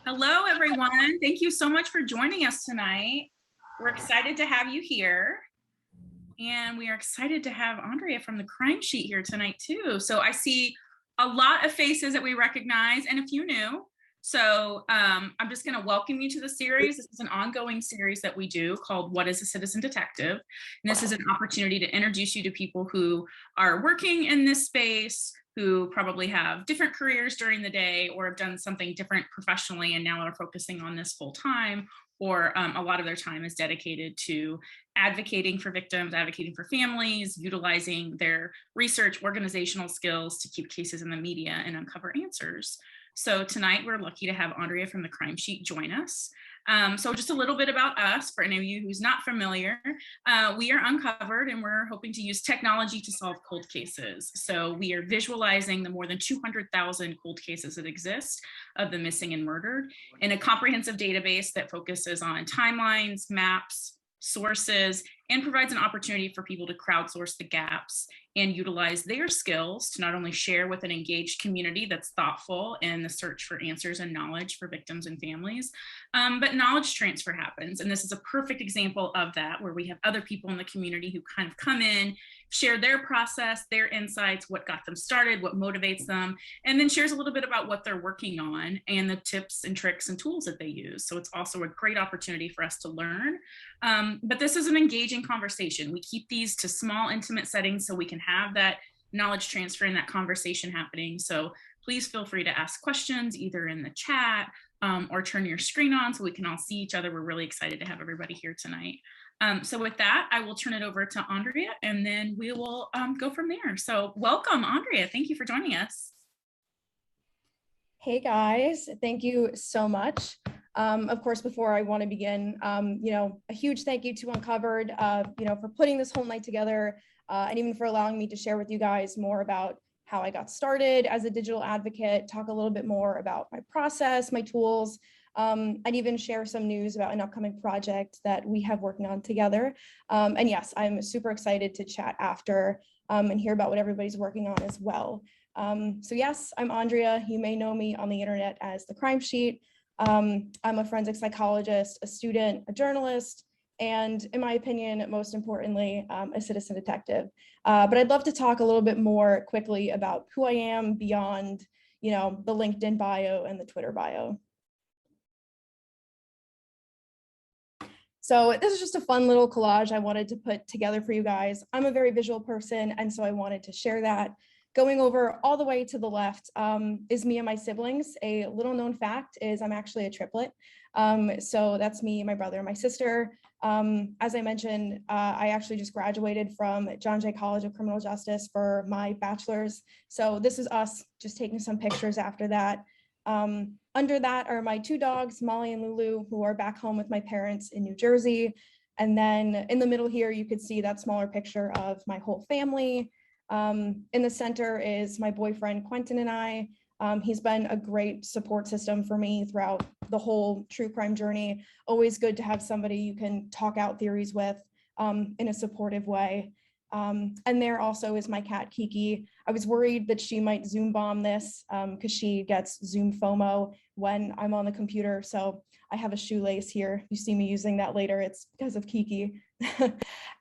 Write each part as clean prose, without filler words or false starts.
Hello, everyone. Thank you so much for joining us tonight. We're excited to have you here. And we are excited to have Andrea from the Crime Sheet here tonight, too. So I see a lot of faces that we recognize and a few new. So I'm just going to welcome you to the series. This is an ongoing series that we do called What is a Citizen Detective? And this is an opportunity to introduce you to people who are working in this space, who probably have different careers during the day or have done something different professionally and now are focusing on this full time, or a lot of their time is dedicated to advocating for victims, advocating for families, utilizing their research organizational skills to keep cases in the media and uncover answers. So tonight we're lucky to have Andrea from the Crime Sheet join us. So just a little bit about us, for any of you who's not familiar, we are Uncovered and we're hoping to use technology to solve cold cases. So we are visualizing the more than 200,000 cold cases that exist of the missing and murdered in a comprehensive database that focuses on timelines, maps, sources, and provides an opportunity for people to crowdsource the gaps and utilize their skills to not only share with an engaged community that's thoughtful in the search for answers and knowledge for victims and families, but knowledge transfer happens. And this is a perfect example of that, where we have other people in the community who kind of come in, share their process, their insights, what got them started, what motivates them, and then shares a little bit about what they're working on and the tips and tricks and tools that they use. So it's also a great opportunity for us to learn. But this is an engaging conversation. We keep these to small, intimate settings so we can have that knowledge transfer and that conversation happening. So please feel free to ask questions either in the chat or turn your screen on so we can all see each other. We're really excited to have everybody here tonight. So with that, I will turn it over to Andrea and then we will go from there. So welcome, Andrea. Thank you for joining us. Hey guys, thank you so much. Of course, before I want to begin, a huge thank you to Uncovered, for putting this whole night together and even for allowing me to share with you guys more about how I got started as a digital advocate, talk a little bit more about my process, my tools, and even share some news about an upcoming project that we have working on together. And yes, I'm super excited to chat after and hear about what everybody's working on as well. So yes, I'm Andrea. You may know me on the internet as the Crime Sheet. I'm a forensic psychologist, a student, a journalist, and in my opinion, most importantly, a citizen detective. But I'd love to talk a little bit more quickly about who I am beyond, the LinkedIn bio and the Twitter bio. So this is just a fun little collage I wanted to put together for you guys. I'm a very visual person, and so I wanted to share that. Going over all the way to the left is me and my siblings. A little known fact is I'm actually a triplet. So that's me, my brother, and my sister. As I mentioned, I actually just graduated from John Jay College of Criminal Justice for my bachelor's. So this is us just taking some pictures after that. Under that are my two dogs, Molly and Lulu, who are back home with my parents in New Jersey. And then in the middle here, you could see that smaller picture of my whole family. In the center is my boyfriend, Quentin, and I. He's been a great support system for me throughout the whole true crime journey. Always good to have somebody you can talk out theories with in a supportive way. And there also is my cat, Kiki. I was worried that she might Zoom bomb this because she gets Zoom FOMO when I'm on the computer. So I have a shoelace here. You see me using that later. It's because of Kiki.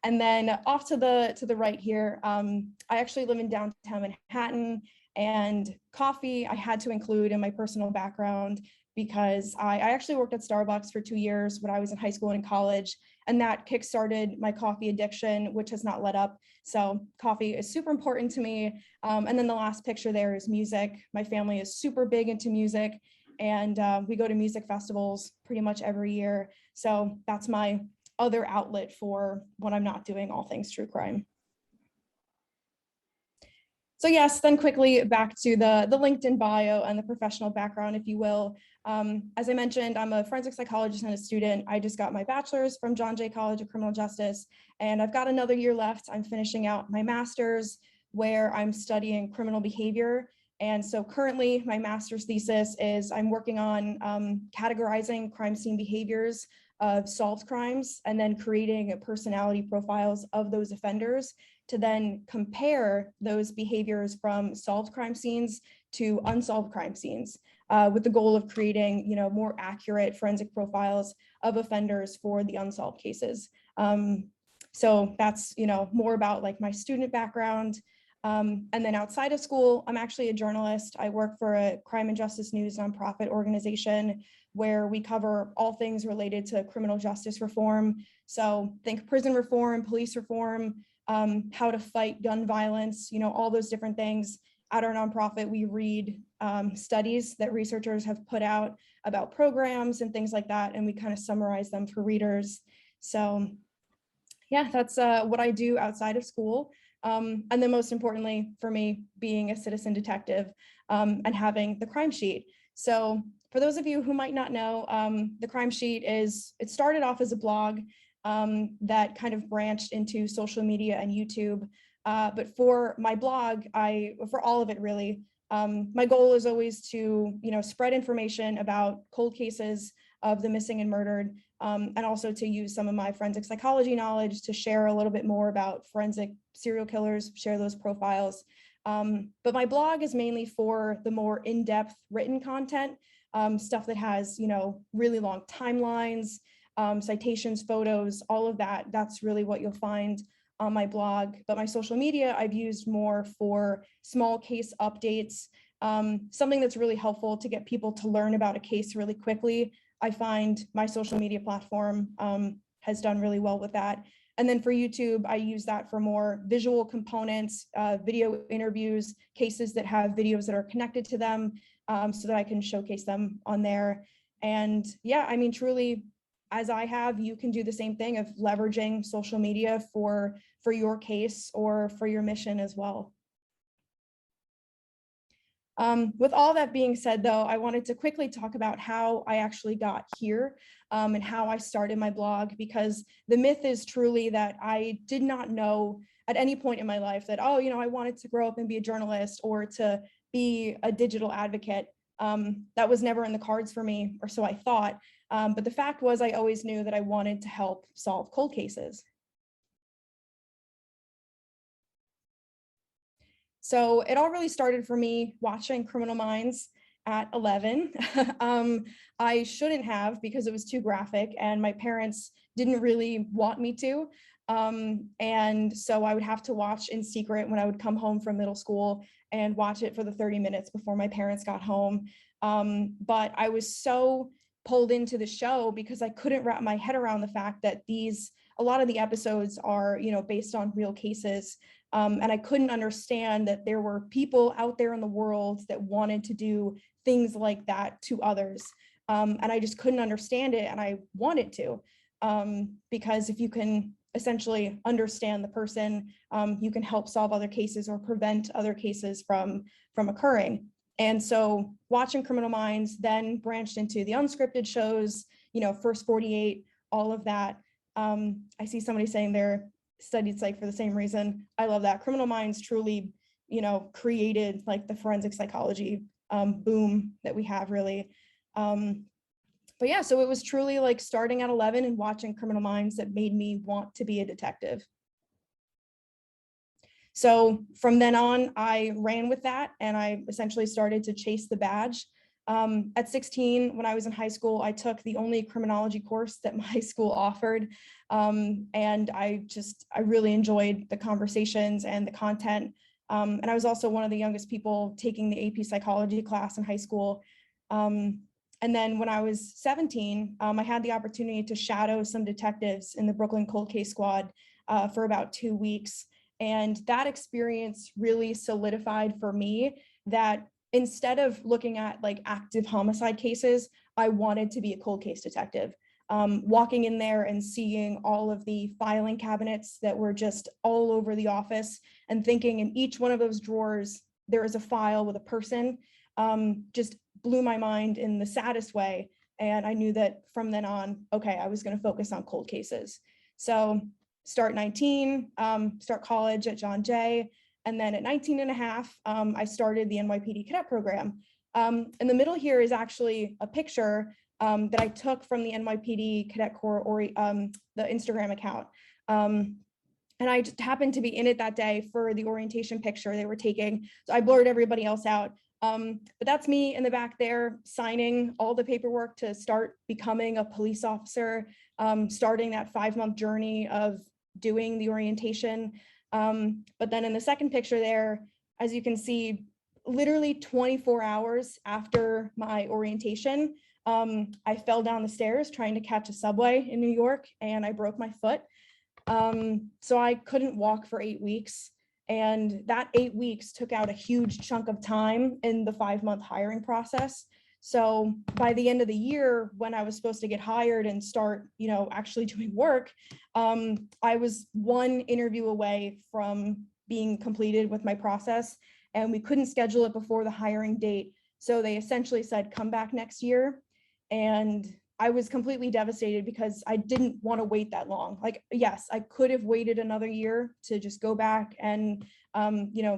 And then off to the right here, I actually live in downtown Manhattan, and coffee I had to include in my personal background because I actually worked at Starbucks for 2 years when I was in high school and in college, and that kickstarted my coffee addiction, which has not let up. So coffee is super important to me. And then the last picture there is music. My family is super big into music, and we go to music festivals pretty much every year. So that's my other outlet for when I'm not doing all things true crime. So yes, then quickly back to the LinkedIn bio and the professional background, if you will. As I mentioned, I'm a forensic psychologist and a student. I just got my bachelor's from John Jay College of Criminal Justice, and I've got another year left. I'm finishing out my master's, where I'm studying criminal behavior. And so currently my master's thesis is I'm working on categorizing crime scene behaviors of solved crimes and then creating personality profiles of those offenders to then compare those behaviors from solved crime scenes to unsolved crime scenes, with the goal of creating, more accurate forensic profiles of offenders for the unsolved cases. So that's, more about like my student background. And then outside of school, I'm actually a journalist. I work for a crime and justice news nonprofit organization where we cover all things related to criminal justice reform. So think prison reform, police reform, how to fight gun violence, all those different things. At our nonprofit, we read studies that researchers have put out about programs and things like that, and we kind of summarize them for readers. So yeah, that's what I do outside of school. And then most importantly for me, being a citizen detective and having the crime sheet. So for those of you who might not know, the crime sheet it started off as a blog that kind of branched into social media and YouTube. But for my blog, for all of it really, my goal is always to, spread information about cold cases of the missing and murdered, and also to use some of my forensic psychology knowledge to share a little bit more about forensic serial killers, share those profiles. But my blog is mainly for the more in-depth written content, stuff that has, really long timelines, citations, photos, all of that. That's really what you'll find on my blog. But my social media, I've used more for small case updates, something that's really helpful to get people to learn about a case really quickly. I find my social media platform has done really well with that. And then for YouTube, I use that for more visual components, video interviews, cases that have videos that are connected to them, so that I can showcase them on there. And yeah, I mean, truly, as I have, you can do the same thing of leveraging social media for your case or for your mission as well. With all that being said, though, I wanted to quickly talk about how I actually got here and how I started my blog, because the myth is truly that I did not know at any point in my life that, oh, I wanted to grow up and be a journalist or to be a digital advocate. That was never in the cards for me, or so I thought. But the fact was, I always knew that I wanted to help solve cold cases. So it all really started for me watching Criminal Minds at 11. I shouldn't have, because it was too graphic and my parents didn't really want me to. And so I would have to watch in secret when I would come home from middle school and watch it for the 30 minutes before my parents got home. But I was so pulled into the show because I couldn't wrap my head around the fact that a lot of the episodes are, based on real cases. And I couldn't understand that there were people out there in the world that wanted to do things like that to others. And I just couldn't understand it, and I wanted to, because if you can essentially understand the person, you can help solve other cases or prevent other cases from occurring. And so watching Criminal Minds then branched into the unscripted shows, First 48, all of that. I see somebody saying they're studied psych for the same reason. I love that. Criminal Minds truly, created like the forensic psychology boom that we have really. But yeah, so it was truly like starting at 11 and watching Criminal Minds that made me want to be a detective. So from then on, I ran with that and I essentially started to chase the badge. At 16, when I was in high school, I took the only criminology course that my school offered. And I really enjoyed the conversations and the content. And I was also one of the youngest people taking the AP psychology class in high school. And then when I was 17, I had the opportunity to shadow some detectives in the Brooklyn Cold Case Squad for about 2 weeks. And that experience really solidified for me that instead of looking at like active homicide cases, I wanted to be a cold case detective. Walking in there and seeing all of the filing cabinets that were just all over the office and thinking in each one of those drawers, there is a file with a person, just blew my mind in the saddest way. And I knew that from then on, okay, I was going to focus on cold cases. So start 19, start college at John Jay. And then at 19 and a half, I started the NYPD cadet program. In the middle here is actually a picture that I took from the NYPD Cadet Corps or the Instagram account. And I just happened to be in it that day for the orientation picture they were taking. So I blurred everybody else out. But that's me in the back there signing all the paperwork to start becoming a police officer, starting that 5-month journey of doing the orientation. But then in the second picture there, as you can see, literally 24 hours after my orientation, I fell down the stairs trying to catch a subway in New York, and I broke my foot. So I couldn't walk for 8 weeks. And that 8 weeks took out a huge chunk of time in the 5-month hiring process. So by the end of the year, when I was supposed to get hired and start, actually doing work, I was one interview away from being completed with my process, and we couldn't schedule it before the hiring date. So they essentially said, come back next year. And I was completely devastated because I didn't want to wait that long. Like, yes, I could have waited another year to just go back and,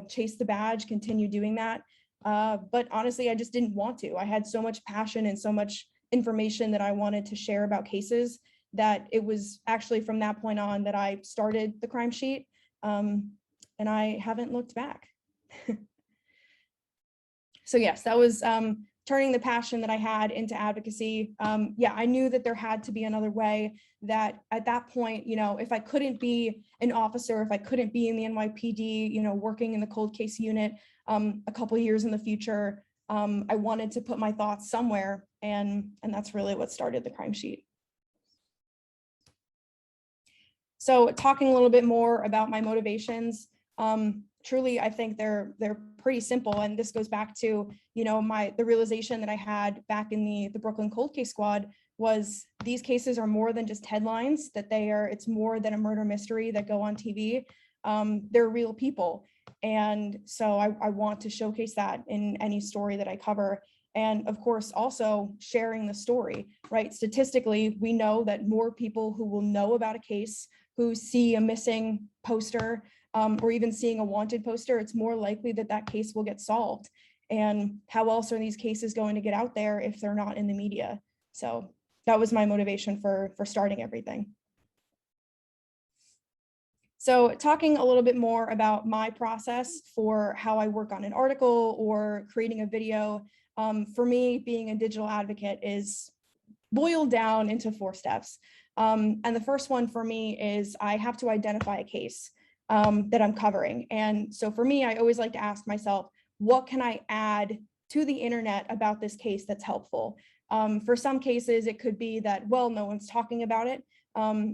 chase the badge, continue doing that. But honestly, I just didn't want to. I had so much passion and so much information that I wanted to share about cases that it was actually from that point on that I started the crime sheet. And I haven't looked back. So yes, that was turning the passion that I had into advocacy. I knew that there had to be another way, that at that point, if I couldn't be an officer, if I couldn't be in the NYPD, working in the cold case unit a couple of years in the future, I wanted to put my thoughts somewhere. And that's really what started the crime sheet. So talking a little bit more about my motivations, truly, I think they're pretty simple. And this goes back to, the realization that I had back in the Brooklyn Cold Case Squad was these cases are more than just headlines, that it's more than a murder mystery that go on TV. They're real people. And so I want to showcase that in any story that I cover. And of course, also sharing the story, right? Statistically, we know that more people who will know about a case, who see a missing poster, or even seeing a wanted poster, it's more likely that that case will get solved. And how else are these cases going to get out there if they're not in the media? So that was my motivation for starting everything. So talking a little bit more about my process for how I work on an article or creating a video, for me, being a digital advocate is boiled down into 4 steps. And the first one for me is I have to identify a case that I'm covering. And so for me, I always like to ask myself, what can I add to the internet about this case that's helpful? For some cases, it could be that, well, no one's talking about it.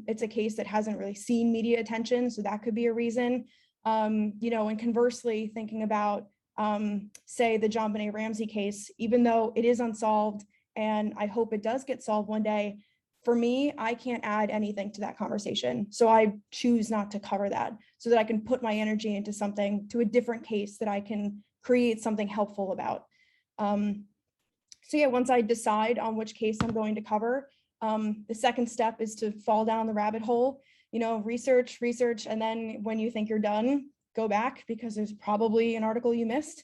It's a case that hasn't really seen media attention, so that could be a reason. And conversely, thinking about, say, the JonBenet Ramsey case, even though it is unsolved, and I hope it does get solved one day, for me, I can't add anything to that conversation. So I choose not to cover that so that I can put my energy into something, to a different case that I can create something helpful about. Once I decide on which case I'm going to cover, the second step is to fall down the rabbit hole, research, and then when you think you're done, go back because there's probably an article you missed.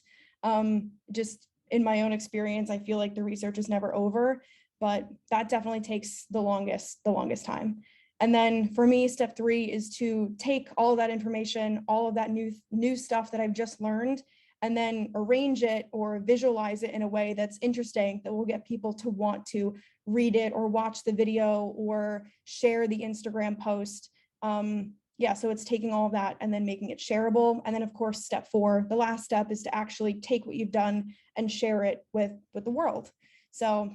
Just in my own experience, I feel like the research is never over, but that definitely takes the longest time. And then for me, step 3 is to take all of that information, all of that new stuff that I've just learned, and then arrange it or visualize it in a way that's interesting, that will get people to want to read it or watch the video or share the Instagram post. So it's taking all of that and then making it shareable. And then of course, step 4, the last step, is to actually take what you've done and share it with the world. So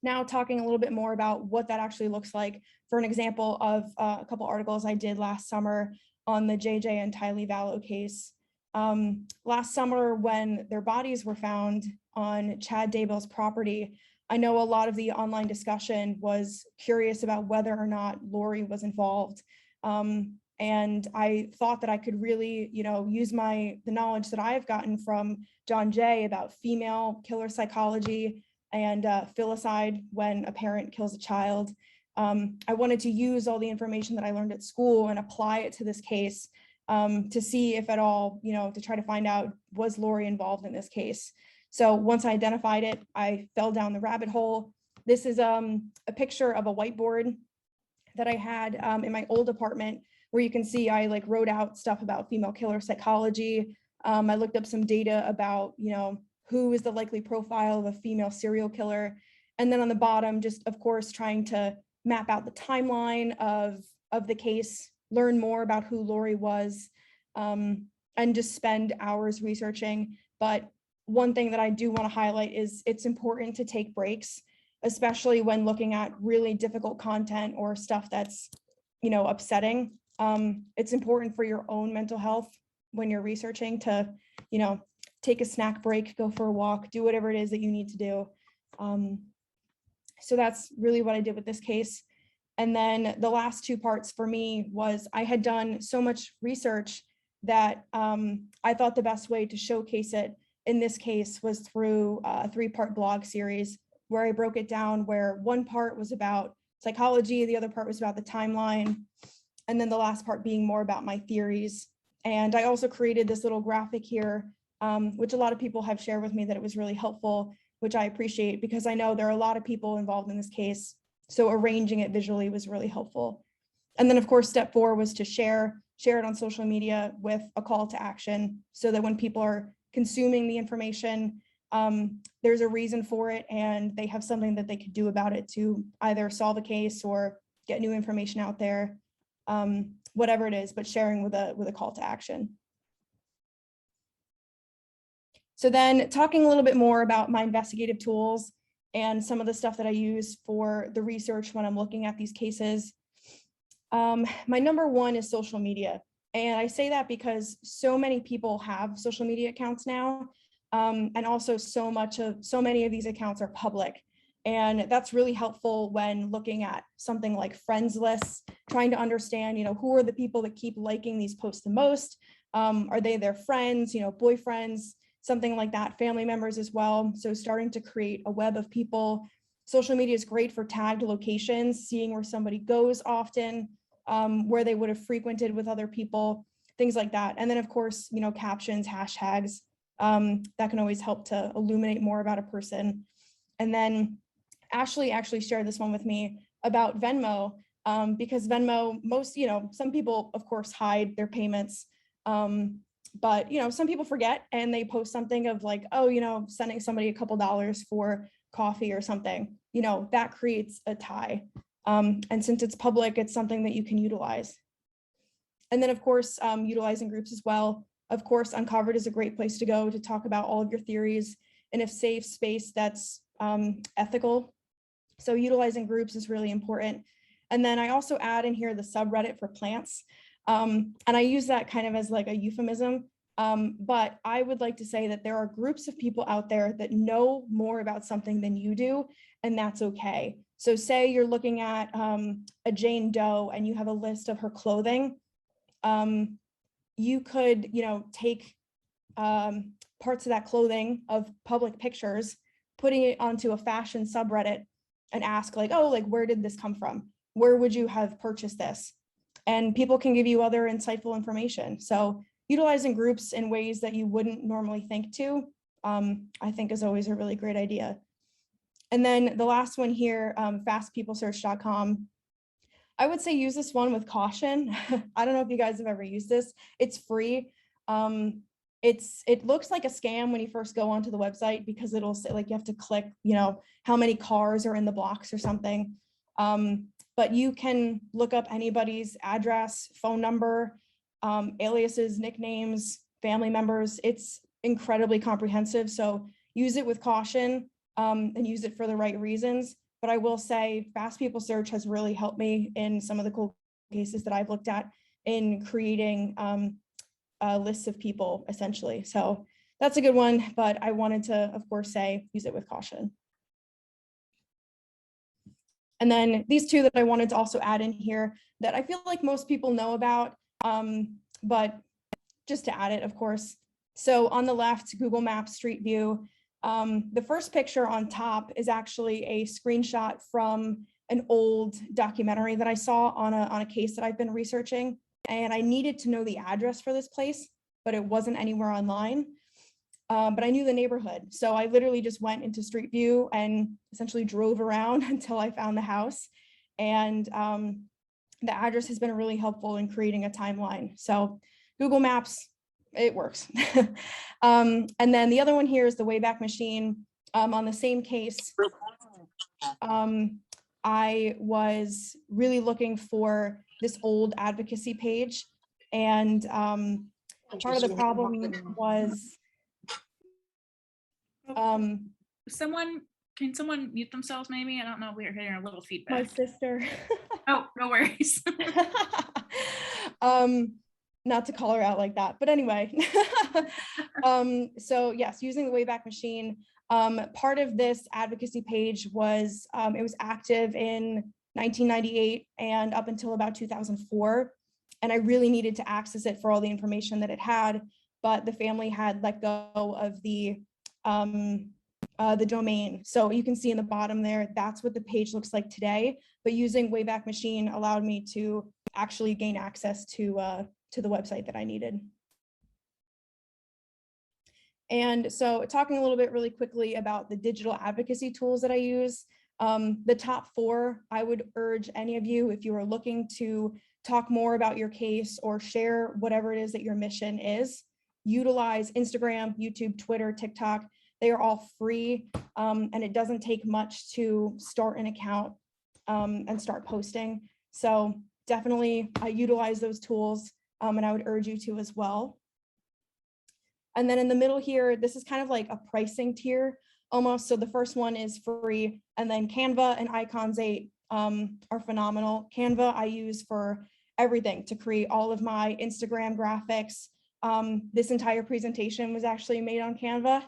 now talking a little bit more about what that actually looks like, for an example of a couple articles I did last summer on the JJ and Tylee Vallow case. Last summer, when their bodies were found on Chad Daybell's property, I know a lot of the online discussion was curious about whether or not Lori was involved. And I thought that I could really, use the knowledge that I've gotten from John Jay about female killer psychology and filicide when a parent kills a child. I wanted to use all the information that I learned at school and apply it to this case, to see if at all, to try to find out, was Lori involved in this case? So once I identified it, I fell down the rabbit hole. This is a picture of a whiteboard that I had in my old apartment where you can see I like wrote out stuff about female killer psychology. I looked up some data about, who is the likely profile of a female serial killer. And then on the bottom, just of course, trying to map out the timeline of the case, learn more about who Lori was, and just spend hours researching. But one thing that I do want to highlight is it's important to take breaks, especially when looking at really difficult content or stuff that's, upsetting. It's important for your own mental health when you're researching to, take a snack break, go for a walk, do whatever it is that you need to do. So that's really what I did with this case. And then the last two parts for me was I had done so much research that I thought the best way to showcase it in this case was through a 3-part blog series where I broke it down, where one part was about psychology, the other part was about the timeline, and then the last part being more about my theories. And I also created this little graphic here, which a lot of people have shared with me that it was really helpful, which I appreciate because I know there are a lot of people involved in this case. So arranging it visually was really helpful. And then of course, step 4 was to share it on social media with a call to action so that when people are consuming the information, there's a reason for it and they have something that they could do about it to either solve a case or get new information out there, whatever it is, but sharing with a call to action. So then talking a little bit more about my investigative tools and some of the stuff that I use for the research when I'm looking at these cases. My number one is social media. And I say that because so many people have social media accounts now. And also so many of these accounts are public. And that's really helpful when looking at something like friends lists, trying to understand, who are the people that keep liking these posts the most? Are they their friends, boyfriends, something like that, family members as well. So starting to create a web of people. Social media is great for tagged locations, seeing where somebody goes often, where they would have frequented with other people, things like that. And then of course, captions, hashtags, that can always help to illuminate more about a person. And then Ashley actually shared this one with me about Venmo, because Venmo, some people of course hide their payments. But some people forget and they post something of like, oh, sending somebody a couple dollars for coffee or something, that creates a tie. And since it's public, it's something that you can utilize. And then of course, utilizing groups as well. Of course, Uncovered is a great place to go to talk about all of your theories in a safe space that's ethical. So utilizing groups is really important. And then I also add in here the subreddit for plants. And I use that kind of as like a euphemism. But I would like to say that there are groups of people out there that know more about something than you do, and that's okay. So say you're looking at a Jane Doe and you have a list of her clothing. You could, take parts of that clothing of public pictures, putting it onto a fashion subreddit and ask like, oh, like, where did this come from? Where would you have purchased this? And people can give you other insightful information. So utilizing groups in ways that you wouldn't normally think to, I think is always a really great idea. And then the last one here, fastpeoplesearch.com. I would say use this one with caution. I don't know if you guys have ever used this. It's free. It looks like a scam when you first go onto the website because it'll say like you have to click, how many cars are in the blocks or something. But you can look up anybody's address, phone number, aliases, nicknames, family members. It's incredibly comprehensive. So use it with caution and use it for the right reasons. But I will say Fast People Search has really helped me in some of the cool cases that I've looked at in creating lists of people, essentially. So that's a good one, but I wanted to, of course, say use it with caution. And then these two that I wanted to also add in here that I feel like most people know about, but just to add it, of course. So on the left, Google Maps Street View. The first picture on top is actually a screenshot from an old documentary that I saw on a case that I've been researching. And I needed to know the address for this place, but it wasn't anywhere online. But I knew the neighborhood. So I literally just went into Street View and essentially drove around until I found the house. And the address has been really helpful in creating a timeline. So Google Maps, it works. And then the other one here is the Wayback Machine. On the same case, I was really looking for this old advocacy page, and part of the problem was can someone mute themselves maybe? I don't know, we're hearing a little feedback. my sister. Oh, no worries. Not to call her out like that, but anyway. So yes, using the Wayback Machine. Part of this advocacy page was, it was active in 1998 and up until about 2004. And I really needed to access it for all the information that it had, but the family had let go of the domain. So you can see in the bottom there, that's what the page looks like today. But using Wayback Machine allowed me to actually gain access to the website that I needed. And so talking a little bit really quickly about the digital advocacy tools that I use, the top 4, I would urge any of you, if you are looking to talk more about your case or share whatever it is that your mission is, utilize Instagram, YouTube, Twitter, TikTok. They are all free, and it doesn't take much to start an account and start posting. So definitely utilize those tools, and I would urge you to as well. And then in the middle here, this is kind of like a pricing tier almost. So the first one is free, and then Canva and Icons 8 are phenomenal. Canva I use for everything, to create all of my Instagram graphics. This entire presentation was actually made on Canva.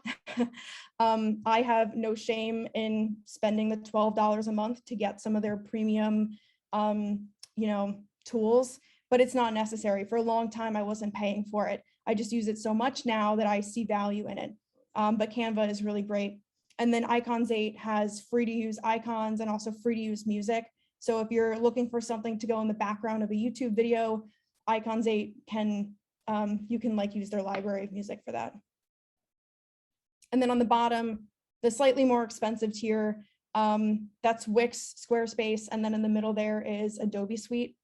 I have no shame in spending the $12 a month to get some of their premium, tools, but it's not necessary. For a long time, I wasn't paying for it. I just use it so much now that I see value in it. But Canva is really great. And then Icons 8 has free to use icons and also free to use music. So if you're looking for something to go in the background of a YouTube video, Icons 8 can, you can use their library of music for that. And then on the bottom, the slightly more expensive tier, that's Wix, Squarespace, and then in the middle there is Adobe Suite.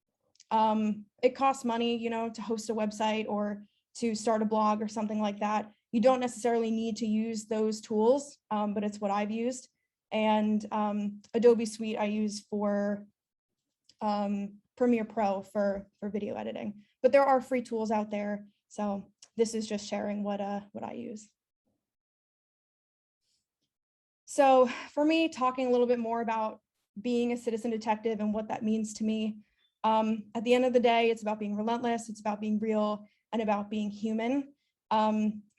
It costs money, to host a website or to start a blog or something like that. You don't necessarily need to use those tools, but it's what I've used. And Adobe Suite I use for Premiere Pro for video editing. But there are free tools out there. So this is just sharing what I use. So for me, talking a little bit more about being a citizen detective and what that means to me. At the end of the day, it's about being relentless, it's about being real, and about being human.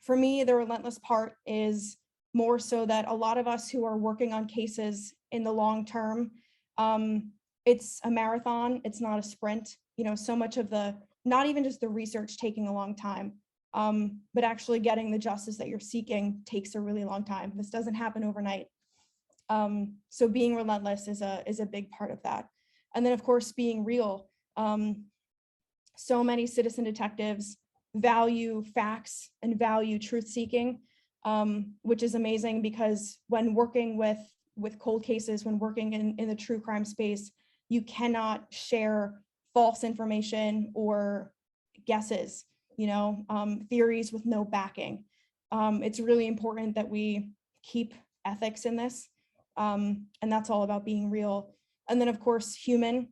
For me, the relentless part is more so that a lot of us who are working on cases in the long term, it's a marathon, it's not a sprint. So much of not even just the research taking a long time, but actually getting the justice that you're seeking takes a really long time. This doesn't happen overnight. So being relentless is a big part of that. And then of course, being real. So many citizen detectives value facts and value truth seeking, which is amazing, because when working with cold cases, when working in the true crime space, you cannot share false information or guesses, theories with no backing. It's really important that we keep ethics in this, and that's all about being real. And then of course, human,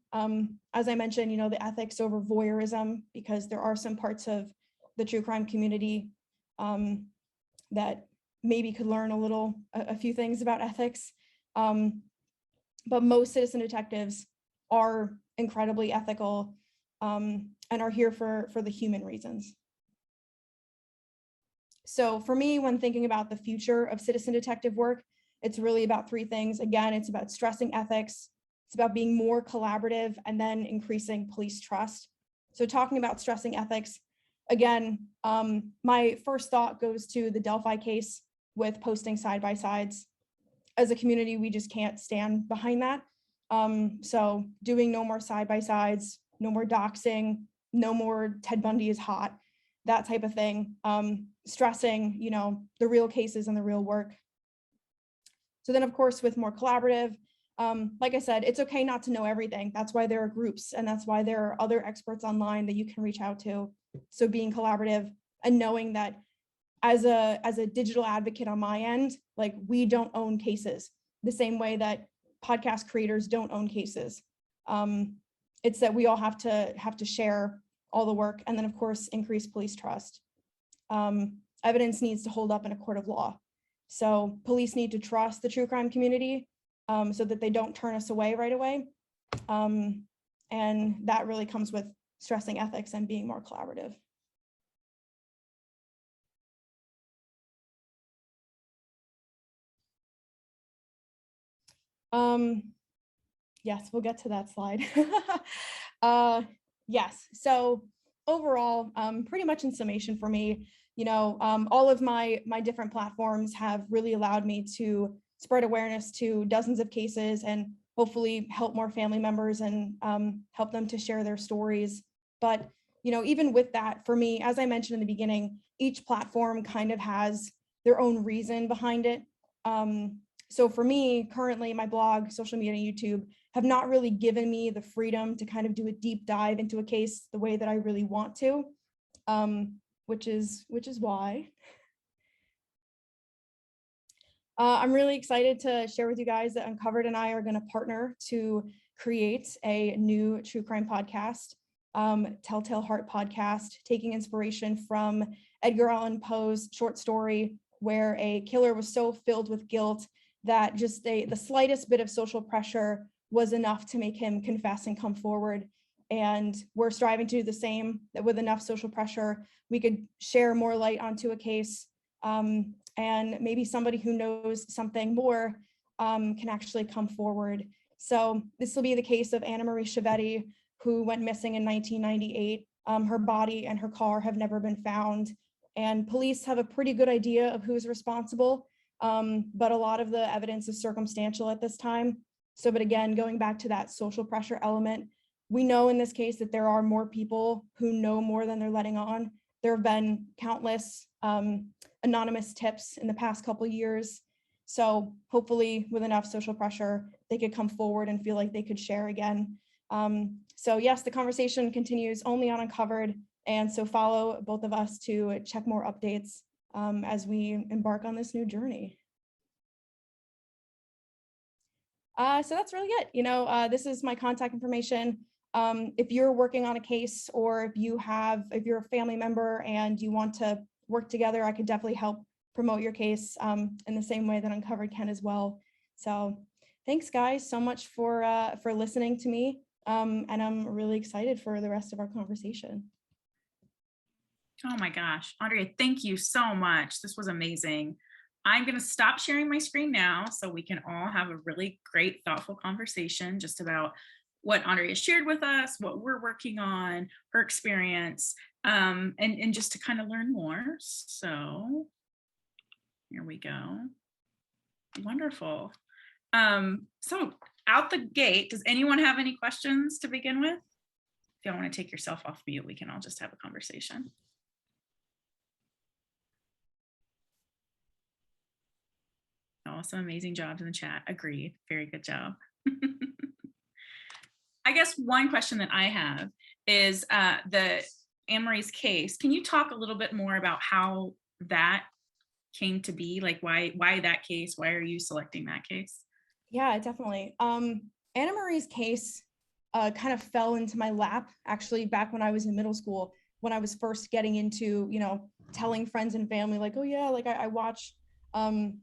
as I mentioned, the ethics over voyeurism, because there are some parts of the true crime community that maybe could learn a few things about ethics. But most citizen detectives are incredibly ethical and are here for the human reasons. So for me, when thinking about the future of citizen detective work, it's really about 3 things. Again, it's about stressing ethics, it's about being more collaborative, and then increasing police trust. So talking about stressing ethics, again, my first thought goes to the Delphi case with posting side-by-sides. As a community, we just can't stand behind that. So doing no more side-by-sides, no more doxing, no more Ted Bundy is hot, that type of thing. Stressing, the real cases and the real work. So then of course, with more collaborative, Like I said, it's okay not to know everything. That's why there are groups, and that's why there are other experts online that you can reach out to. So being collaborative and knowing that as a digital advocate on my end, like, we don't own cases the same way that podcast creators don't own cases. It's that we all have to share all the work, and then of course increase police trust. Evidence needs to hold up in a court of law. So police need to trust the true crime community, so that they don't turn us away right away. And that really comes with stressing ethics and being more collaborative. Yes, we'll get to that slide. Yes, so overall, pretty much in summation for me, all of my different platforms have really allowed me to spread awareness to dozens of cases and hopefully help more family members and help them to share their stories. But, even with that, for me, as I mentioned in the beginning, each platform kind of has their own reason behind it. So for me, currently, my blog, social media, and YouTube have not really given me the freedom to kind of do a deep dive into a case the way that I really want to, which is why I'm really excited to share with you guys that Uncovered and I are going to partner to create a new true crime podcast, Telltale Heart podcast, taking inspiration from Edgar Allan Poe's short story, where a killer was so filled with guilt that just the slightest bit of social pressure was enough to make him confess and come forward. And we're striving to do the same, that with enough social pressure, we could share more light onto a case, and maybe somebody who knows something more can actually come forward. So this will be the case of Anna Marie Chiavetti, who went missing in 1998. Her body and her car have never been found, and police have a pretty good idea of who's responsible, but a lot of the evidence is circumstantial at this time. So, but again, going back to that social pressure element, we know in this case that there are more people who know more than they're letting on. There have been countless anonymous tips in the past couple of years. So hopefully with enough social pressure, they could come forward and feel like they could share again. So yes, the conversation continues only on Uncovered. And so follow both of us to check more updates as we embark on this new journey. So that's really it. This is my contact information. If you're working on a case, or if you're a family member and you want to work together, I could definitely help promote your case in the same way that Uncovered can as well. So thanks guys so much for listening to me. And I'm really excited for the rest of our conversation. Oh my gosh, Andrea, thank you so much. This was amazing. I'm going to stop sharing my screen now so we can all have a really great, thoughtful conversation just about what Andrea shared with us, what we're working on, her experience, and just to kind of learn more. So here we go. Wonderful. So out the gate, does anyone have any questions to begin with? If you don't want to take yourself off mute, we can all just have a conversation. Some amazing jobs in the chat. Agreed. Very good job. I guess one question that I have is the Anne-Marie's case. Can you talk a little bit more about how that came to be? Like why that case? Why are you selecting that case? Yeah, definitely. Anna Marie's case kind of fell into my lap actually back when I was in middle school, when I was first getting into, telling friends and family like, oh yeah, like I watch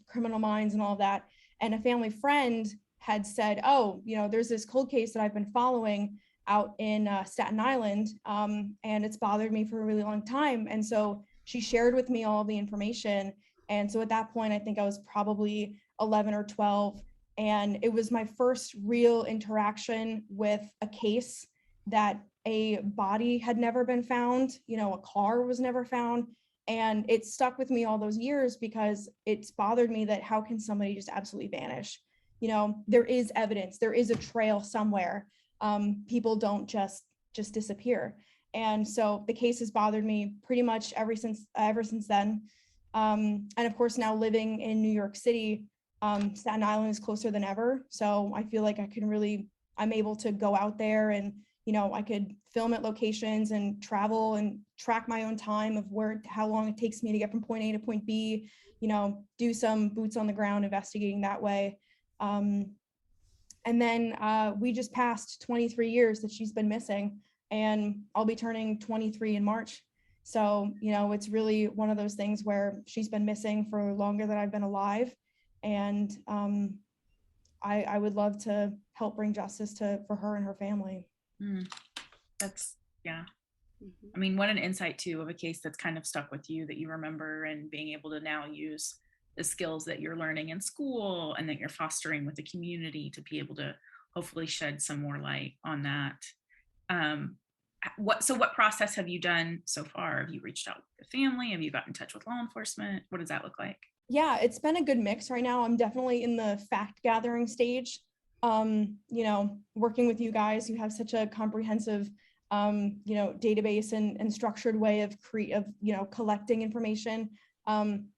Criminal Minds and all of that. And a family friend had said, oh, there's this cold case that I've been following out in Staten Island, and it's bothered me for a really long time. And so she shared with me all of the information. And so at that point, I think I was probably 11 or 12. And it was my first real interaction with a case that a body had never been found, a car was never found. And it stuck with me all those years because it's bothered me that how can somebody just absolutely vanish? There is evidence, there is a trail somewhere. People don't just disappear. And so the case has bothered me pretty much ever since then. And of course, now living in New York City, Staten Island is closer than ever. So I feel like I'm able to go out there and, I could film at locations and travel and track my own time of how long it takes me to get from point A to point B, do some boots on the ground investigating that way. And then we just passed 23 years that she's been missing, and I'll be turning 23 in March. So, it's really one of those things where she's been missing for longer than I've been alive. And I would love to help bring justice for her and her family. That's, yeah. I mean, what an insight too of a case that's kind of stuck with you that you remember, and being able to now use the skills that you're learning in school and that you're fostering with the community to be able to hopefully shed some more light on that. What process have you done so far? Have you reached out with the family? Have you gotten in touch with law enforcement? What does that look like? Yeah, it's been a good mix right now. I'm definitely in the fact gathering stage. Working with you guys, you have such a comprehensive database and structured way of collecting information.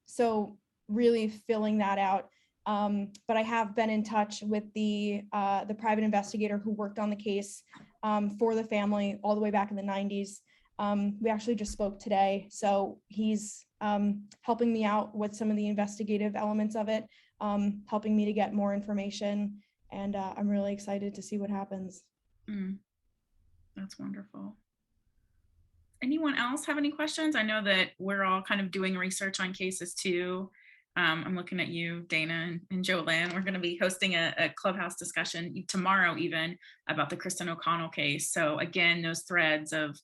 So really filling that out. But I have been in touch with the private investigator who worked on the case for the family all the way back in the 90s. We actually just spoke today. So he's helping me out with some of the investigative elements of it, helping me to get more information. And I'm really excited to see what happens. That's wonderful. Anyone else have any questions? I know that we're all kind of doing research on cases too. I'm looking at you, Dana and Jolynn. We're going to be hosting a clubhouse discussion tomorrow even about the Kristen O'Connell case. So again, those threads of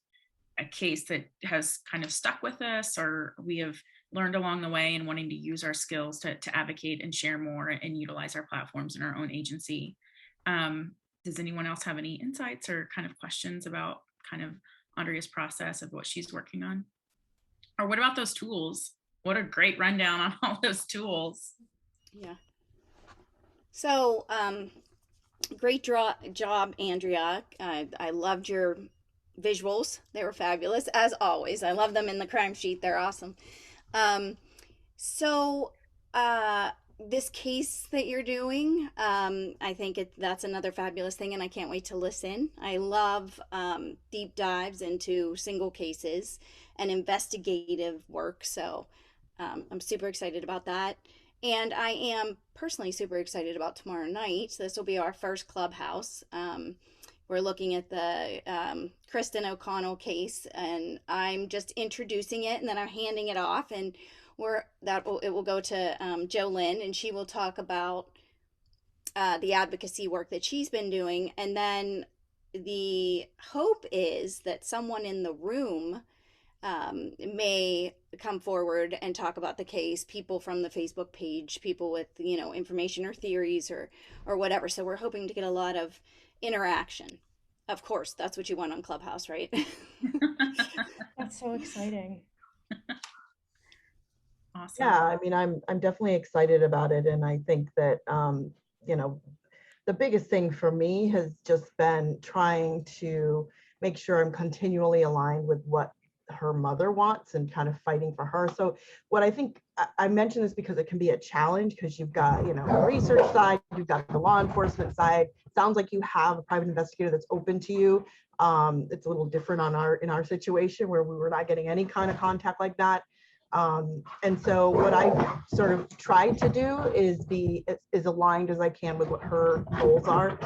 a case that has kind of stuck with us, or we have learned along the way, and wanting to use our skills to advocate and share more and utilize our platforms in our own agency. Does anyone else have any insights or kind of questions about kind of Andrea's process of what she's working on? Or what about those tools? What a great rundown on all those tools. Yeah. So great job, Andrea. I loved your visuals. They were fabulous, as always. I love them in the crime sheet. They're awesome. This case that you're doing, I think that's another fabulous thing, and I can't wait to listen. I love deep dives into single cases and investigative work, so I'm super excited about that. And I am personally super excited about tomorrow night. So this will be our first clubhouse. We're looking at the Kristen O'Connell case, and I'm just introducing it, and then I'm handing it off, and it will go to Jolynn, and she will talk about the advocacy work that she's been doing. And then the hope is that someone in the room may come forward and talk about the case, people from the Facebook page, people with information or theories or whatever. So we're hoping to get a lot of interaction. Of course, that's what you want on Clubhouse, right? That's so exciting. Awesome. Yeah, I mean, I'm definitely excited about it, and I think that the biggest thing for me has just been trying to make sure I'm continually aligned with what her mother wants and kind of fighting for her. So what I think, I mention this because it can be a challenge, because you've got, the research side, you've got the law enforcement side. Sounds like you have a private investigator that's open to you. It's a little different in our situation where we were not getting any kind of contact like that. And so what I sort of tried to do is be as aligned as I can with what her goals are,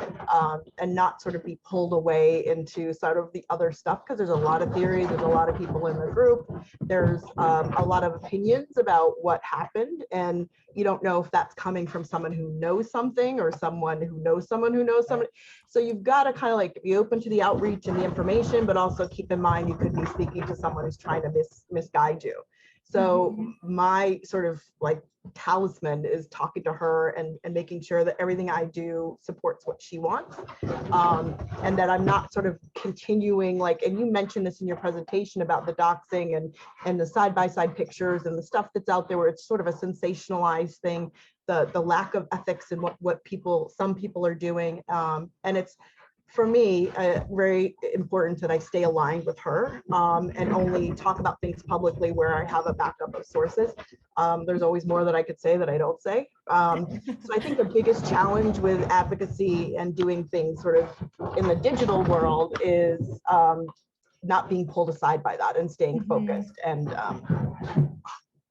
and not sort of be pulled away into sort of the other stuff, because there's a lot of theories, there's a lot of people in the group, there's a lot of opinions about what happened, and you don't know if that's coming from someone who knows something or someone who knows someone who knows somebody. So you've got to kind of like be open to the outreach and the information, but also keep in mind you could be speaking to someone who's trying to misguide you. So my sort of like talisman is talking to her and making sure that everything I do supports what she wants, and that I'm not sort of continuing, like, and you mentioned this in your presentation about the doxing and the side-by-side pictures and the stuff that's out there where it's sort of a sensationalized thing, the lack of ethics and what some people are doing, and it's for me, very important that I stay aligned with her, and only talk about things publicly where I have a backup of sources. There's always more that I could say that I don't say. So I think the biggest challenge with advocacy and doing things sort of in the digital world is not being pulled aside by that and staying focused. And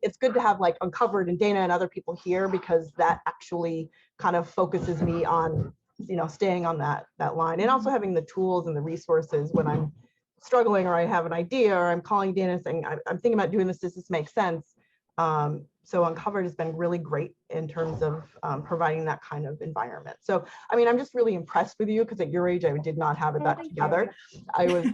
it's good to have like Uncovered and Dana and other people here, because that actually kind of focuses me on, staying on that line, and also having the tools and the resources when I'm struggling or I have an idea or I'm calling Dana saying, I'm thinking about doing this, does this make sense? So Uncovered has been really great in terms of providing that kind of environment. So, I mean, I'm just really impressed with you, because at your age, I did not have that together. I was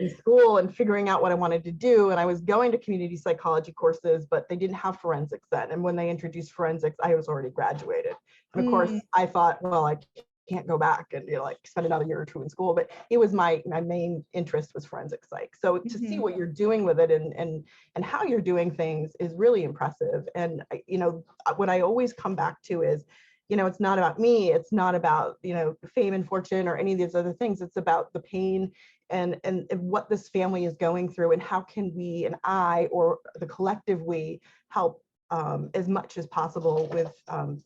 in school and figuring out what I wanted to do. And I was going to community psychology courses, but they didn't have forensics then. And when they introduced forensics, I was already graduated. And of course, I thought, well, I can't go back and like spend another year or two in school, but it was my main interest was forensic psych. So to see what you're doing with it and how you're doing things is really impressive. And what I always come back to is, it's not about me, it's not about fame and fortune or any of these other things. It's about the pain and what this family is going through, and how can we, and I, or the collective we, help as much as possible with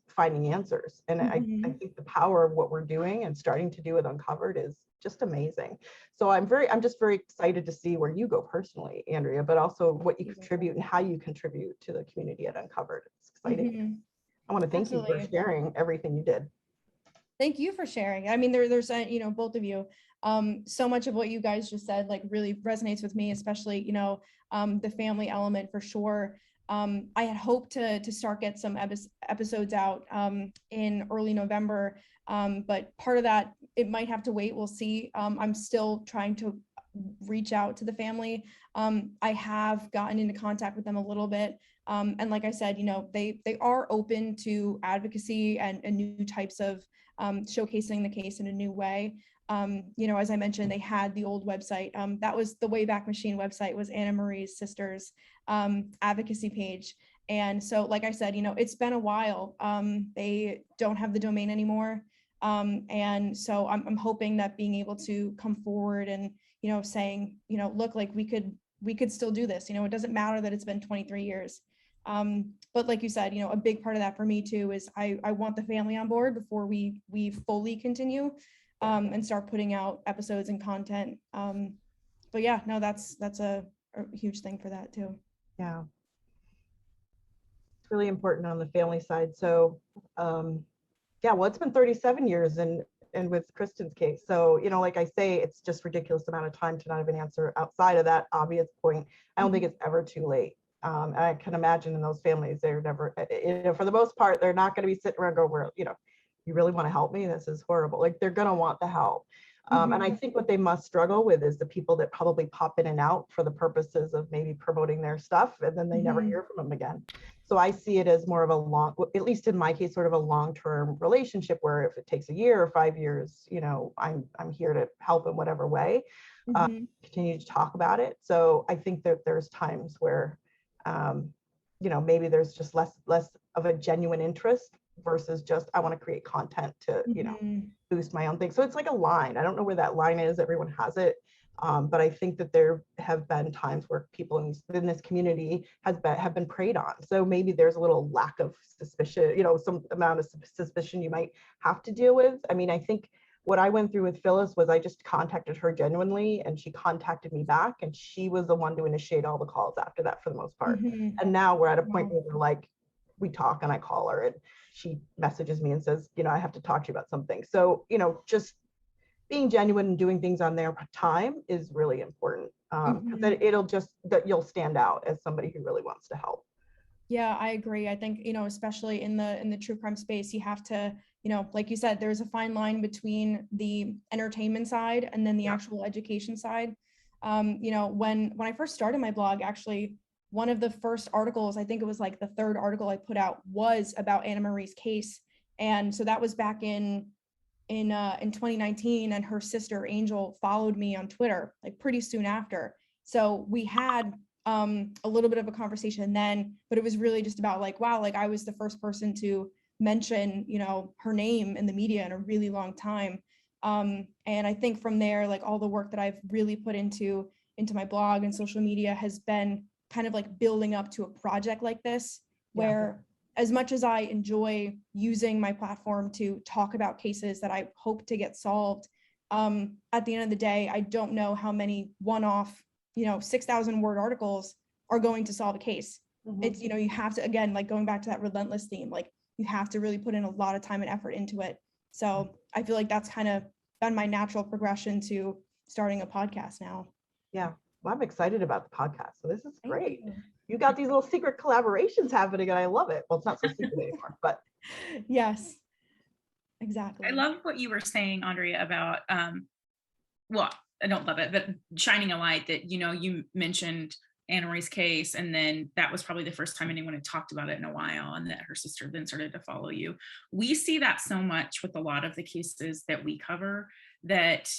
finding answers. And I think the power of what we're doing and starting to do with Uncovered is just amazing. So I'm just very excited to see where you go personally, Andrea, but also what you contribute and how you contribute to the community at Uncovered. It's exciting. I want to thank you for sharing everything you did. Thank you for sharing. I mean, there's both of you. So much of what you guys just said like really resonates with me, especially the family element for sure. I had hoped to start get some episodes out in early November, but part of that, it might have to wait. We'll see. I'm still trying to reach out to the family. I have gotten into contact with them a little bit. And like I said, they are open to advocacy and new types of showcasing the case in a new way. As I mentioned, they had the old website. That was the Wayback Machine website, was Anna Marie's sister's advocacy page. And so, like I said, it's been a while. They don't have the domain anymore. And so I'm hoping that being able to come forward and, saying, look, like we could still do this. It doesn't matter that it's been 23 years. But like you said, a big part of that for me too is I want the family on board before we fully continue and start putting out episodes and content. But yeah, no, that's a huge thing for that too. Yeah. It's really important on the family side. So yeah, well, it's been 37 years and with Kristen's case. So, like I say, it's just ridiculous amount of time to not have an answer outside of that obvious point. I don't think it's ever too late. And I can imagine in those families, they're never, for the most part, they're not going to be sitting around going, where, you really want to help me? This is horrible. Like, they're going to want the help. And I think what they must struggle with is the people that probably pop in and out for the purposes of maybe promoting their stuff, and then they never hear from them again. So I see it as more of a at least in my case, sort of a long-term relationship, where if it takes a year or 5 years, I'm here to help in whatever way, continue to talk about it. So I think that there's times where, maybe there's just less of a genuine interest versus just, I want to create content to, boost my own thing. So it's like a line. I don't know where that line is. Everyone has it. But I think that there have been times where people in this community have been preyed on. So maybe there's a little lack of suspicion, some amount of suspicion you might have to deal with. I mean, I think what I went through with Phyllis was I just contacted her genuinely, and she contacted me back, and she was the one to initiate all the calls after that for the most part. And now we're at a point where we're like, we talk and I call her and she messages me and says, I have to talk to you about something. So, just being genuine and doing things on their time is really important. Because that you'll stand out as somebody who really wants to help. Yeah, I agree. I think, especially in the true crime space, you have to, like you said, there's a fine line between the entertainment side and then the actual education side. When I first started my blog, actually, one of the first articles, I think it was like the third article I put out, was about Anna Marie's case. And so that was back in 2019, and her sister Angel followed me on Twitter like pretty soon after. So we had a little bit of a conversation then, but it was really just about like, wow, like I was the first person to mention, her name in the media in a really long time. And I think from there, like all the work that I've really put into my blog and social media has been kind of like building up to a project like this, where as much as I enjoy using my platform to talk about cases that I hope to get solved, at the end of the day, I don't know how many one-off, 6,000 word articles are going to solve a case. It's, you have to, again, like going back to that relentless theme, like you have to really put in a lot of time and effort into it. So I feel like that's kind of been my natural progression to starting a podcast now. Yeah. Well, I'm excited about the podcast. So this is Thank great. you. You got these little secret collaborations happening and I love it. Well, it's not so secret anymore, but Yes, exactly. I love what you were saying, Andrea, about, well, I don't love it, but shining a light that, you mentioned Anna Marie's case, and then that was probably the first time anyone had talked about it in a while, and that her sister then started to follow you. We see that so much with a lot of the cases that we cover, that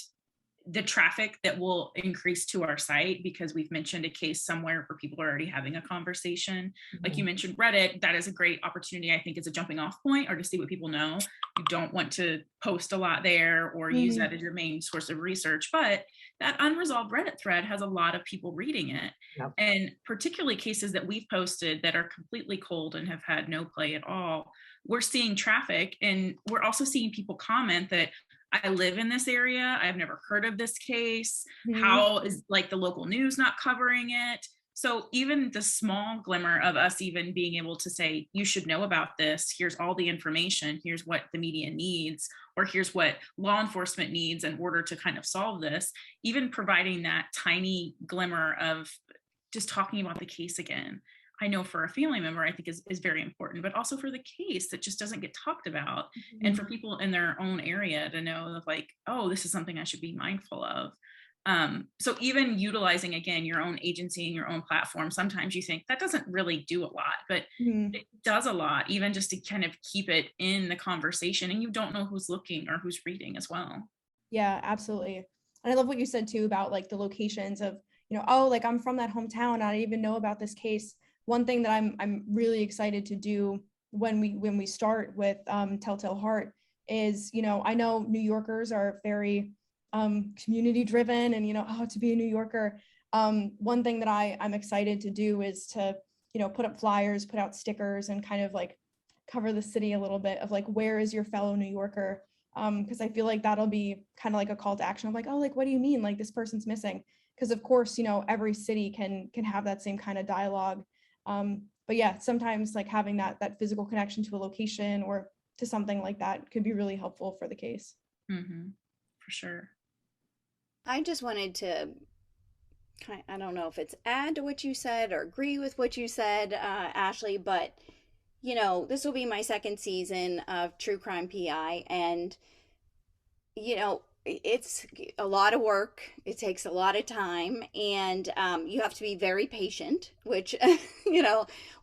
the traffic that will increase to our site because we've mentioned a case somewhere where people are already having a conversation. Like you mentioned Reddit, that is a great opportunity, I think, as a jumping off point or to see what people know. You don't want to post a lot there or use that as your main source of research, but that unresolved Reddit thread has a lot of people reading it. Yep. And particularly cases that we've posted that are completely cold and have had no play at all, we're seeing traffic, and we're also seeing people comment that I live in this area, I've never heard of this case. How is like the local news not covering it? So even the small glimmer of us even being able to say, you should know about this, here's all the information, here's what the media needs, or here's what law enforcement needs in order to kind of solve this, even providing that tiny glimmer of just talking about the case again, I know for a family member, I think is very important, but also for the case that just doesn't get talked about. And for people in their own area to know like, oh, this is something I should be mindful of. So even utilizing, again, your own agency and your own platform, sometimes you think that doesn't really do a lot, but it does a lot, even just to kind of keep it in the conversation, and you don't know who's looking or who's reading as well. Yeah, absolutely. And I love what you said too about like the locations of, oh, like I'm from that hometown, I didn't even know about this case. One thing that I'm really excited to do when we start with Telltale Heart is, I know New Yorkers are very community driven, and to be a New Yorker, one thing that I'm excited to do is to put up flyers, put out stickers, and kind of like cover the city a little bit of like, where is your fellow New Yorker? Because I feel like that'll be kind of like a call to action of like, oh, like what do you mean, like this person's missing? Because of course, every city can have that same kind of dialogue. But yeah, sometimes like having that physical connection to a location or to something like that could be really helpful for the case. For sure. I just wanted to, I don't know if it's add to what you said or agree with what you said, Ashley, but this will be my second season of True Crime PI, and it's a lot of work. It takes a lot of time, and you have to be very patient, which,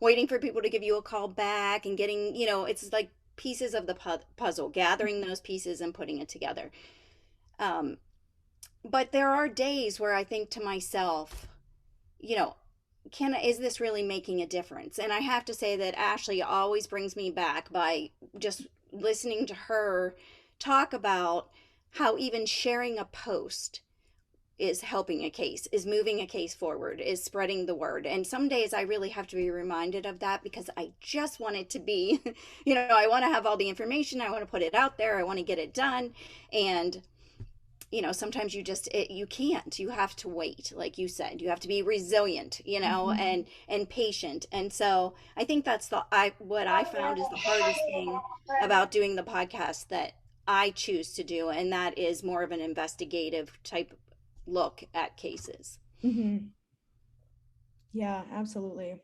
waiting for people to give you a call back and getting, it's like pieces of the puzzle, gathering those pieces and putting it together. But there are days where I think to myself, is this really making a difference? And I have to say that Ashley always brings me back by just listening to her talk about how even sharing a post is helping a case, is moving a case forward, is spreading the word. And some days I really have to be reminded of that because I just want it to be, I want to have all the information. I want to put it out there. I want to get it done. And, sometimes you can't, you have to wait. Like you said, you have to be resilient, and patient. And so I think that's what I found is the hardest thing about doing the podcast that I choose to do, and that is more of an investigative type look at cases. Yeah, absolutely.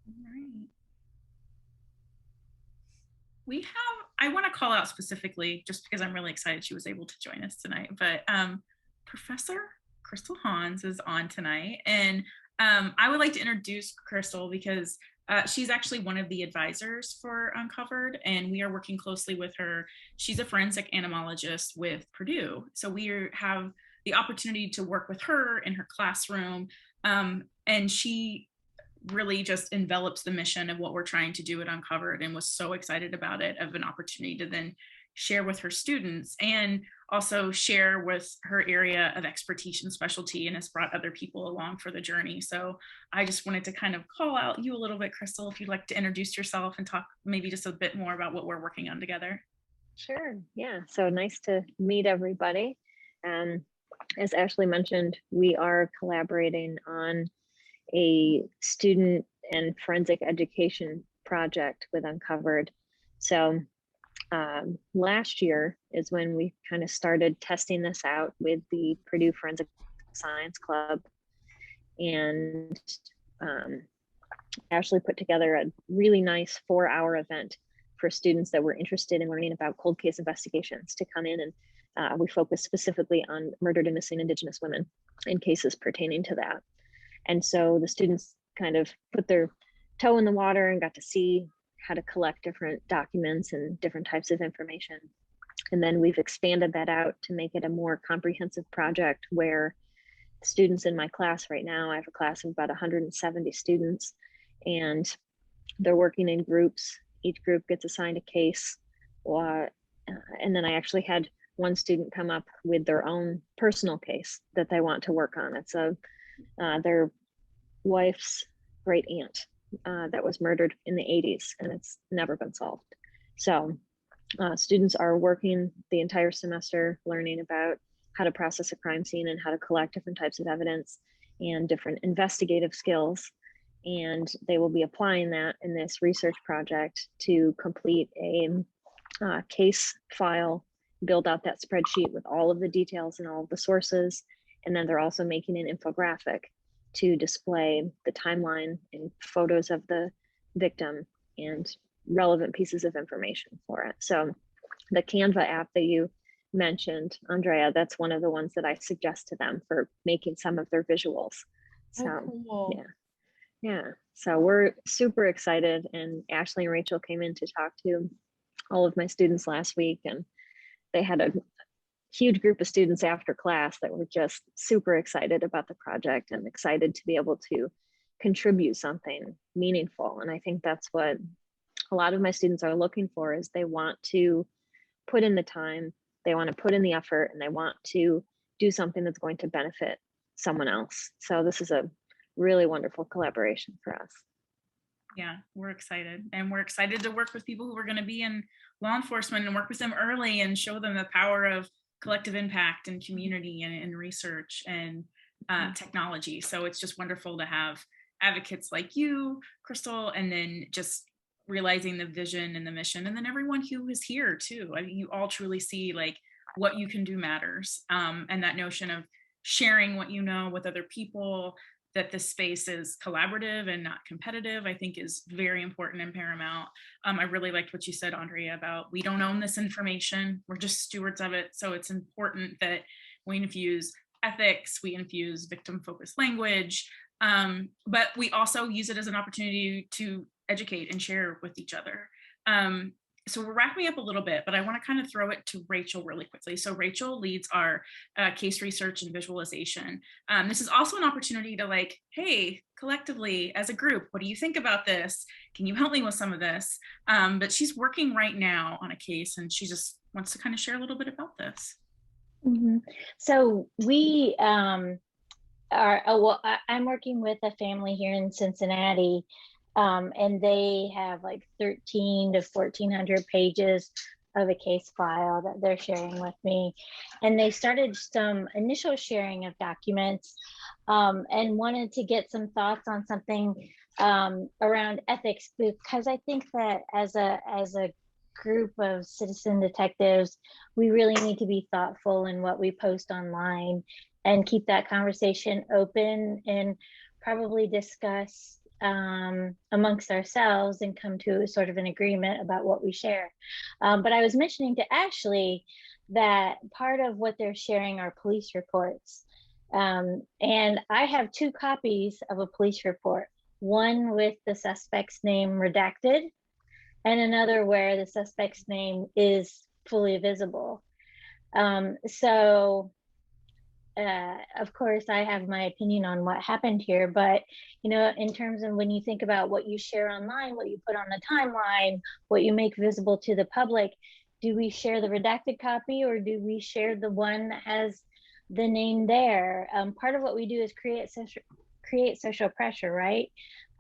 All right. I want to call out specifically, just because I'm really excited she was able to join us tonight, but Professor Crystal Hans is on tonight, and I would like to introduce Crystal because she's actually one of the advisors for Uncovered, and we are working closely with her. She's a forensic entomologist with Purdue, so we have the opportunity to work with her in her classroom, and she really just envelops the mission of what we're trying to do at Uncovered, and was so excited about it, of an opportunity to then share with her students and also share with her area of expertise and specialty, and has brought other people along for the journey. So I just wanted to kind of call out you a little bit, Crystal, if you'd like to introduce yourself and talk maybe just a bit more about what we're working on together. Sure. Yeah. So nice to meet everybody. As Ashley mentioned, we are collaborating on a student and forensic education project with Uncovered. So last year is when we kind of started testing this out with the Purdue Forensic Science Club. And Ashley put together a really nice 4-hour event for students that were interested in learning about cold case investigations to come in, and we focused specifically on murdered and missing Indigenous women in cases pertaining to that. And so the students kind of put their toe in the water and got to see how to collect different documents and different types of information. And then we've expanded that out to make it a more comprehensive project where students in my class right now, I have a class of about 170 students, and they're working in groups. Each group gets assigned a case. And then I actually had one student come up with their own personal case that they want to work on. It's their wife's great aunt that was murdered in the 80s, and it's never been solved. So students are working the entire semester learning about how to process a crime scene and how to collect different types of evidence and different investigative skills. And they will be applying that in this research project to complete a case file, build out that spreadsheet with all of the details and all of the sources. And then they're also making an infographic to display the timeline and photos of the victim and relevant pieces of information for it. So the Canva app that you mentioned, Andrea, that's one of the ones that I suggest to them for making some of their visuals. So cool. yeah. So we're super excited, and Ashley and Rachel came in to talk to all of my students last week, and they had a huge group of students after class that were just super excited about the project and excited to be able to contribute something meaningful. And I think that's what a lot of my students are looking for, is they want to put in the time, they want to put in the effort, and they want to do something that's going to benefit someone else. So this is a really wonderful collaboration for us. Yeah, we're excited. And we're excited to work with people who are going to be in law enforcement and work with them early and show them the power of collective impact and community and research and technology. So it's just wonderful to have advocates like you, Crystal, and then just realizing the vision and the mission, and then everyone who is here too. I mean, you all truly see like what you can do matters, and that notion of sharing what you know with other people, that this space is collaborative and not competitive, I think is very important and paramount. I really liked what you said, Andrea, about we don't own this information, we're just stewards of it. So it's important that we infuse ethics, we infuse victim-focused language, but we also use it as an opportunity to educate and share with each other. So we're wrapping up a little bit, but I want to kind of throw it to Rachel really quickly. So Rachel leads our case research and visualization. This is also an opportunity to like, hey, collectively as a group, what do you think about this? Can you help me with some of this? But she's working right now on a case, and she just wants to kind of share a little bit about this. Mm-hmm. So we I'm working with a family here in Cincinnati. And they have like 13 to 1400 pages of a case file that they're sharing with me. And they started some initial sharing of documents, and wanted to get some thoughts on something around ethics, because I think that as a group of citizen detectives, we really need to be thoughtful in what we post online and keep that conversation open, and probably discuss amongst ourselves and come to sort of an agreement about what we share. But I was mentioning to Ashley that part of what they're sharing are police reports. And I have 2 copies of a police report, one with the suspect's name redacted and another where the suspect's name is fully visible. Of course, I have my opinion on what happened here, but you know, in terms of when you think about what you share online, what you put on the timeline, what you make visible to the public, do we share the redacted copy or do we share the one that has the name there? Part of what we do is create social pressure, right?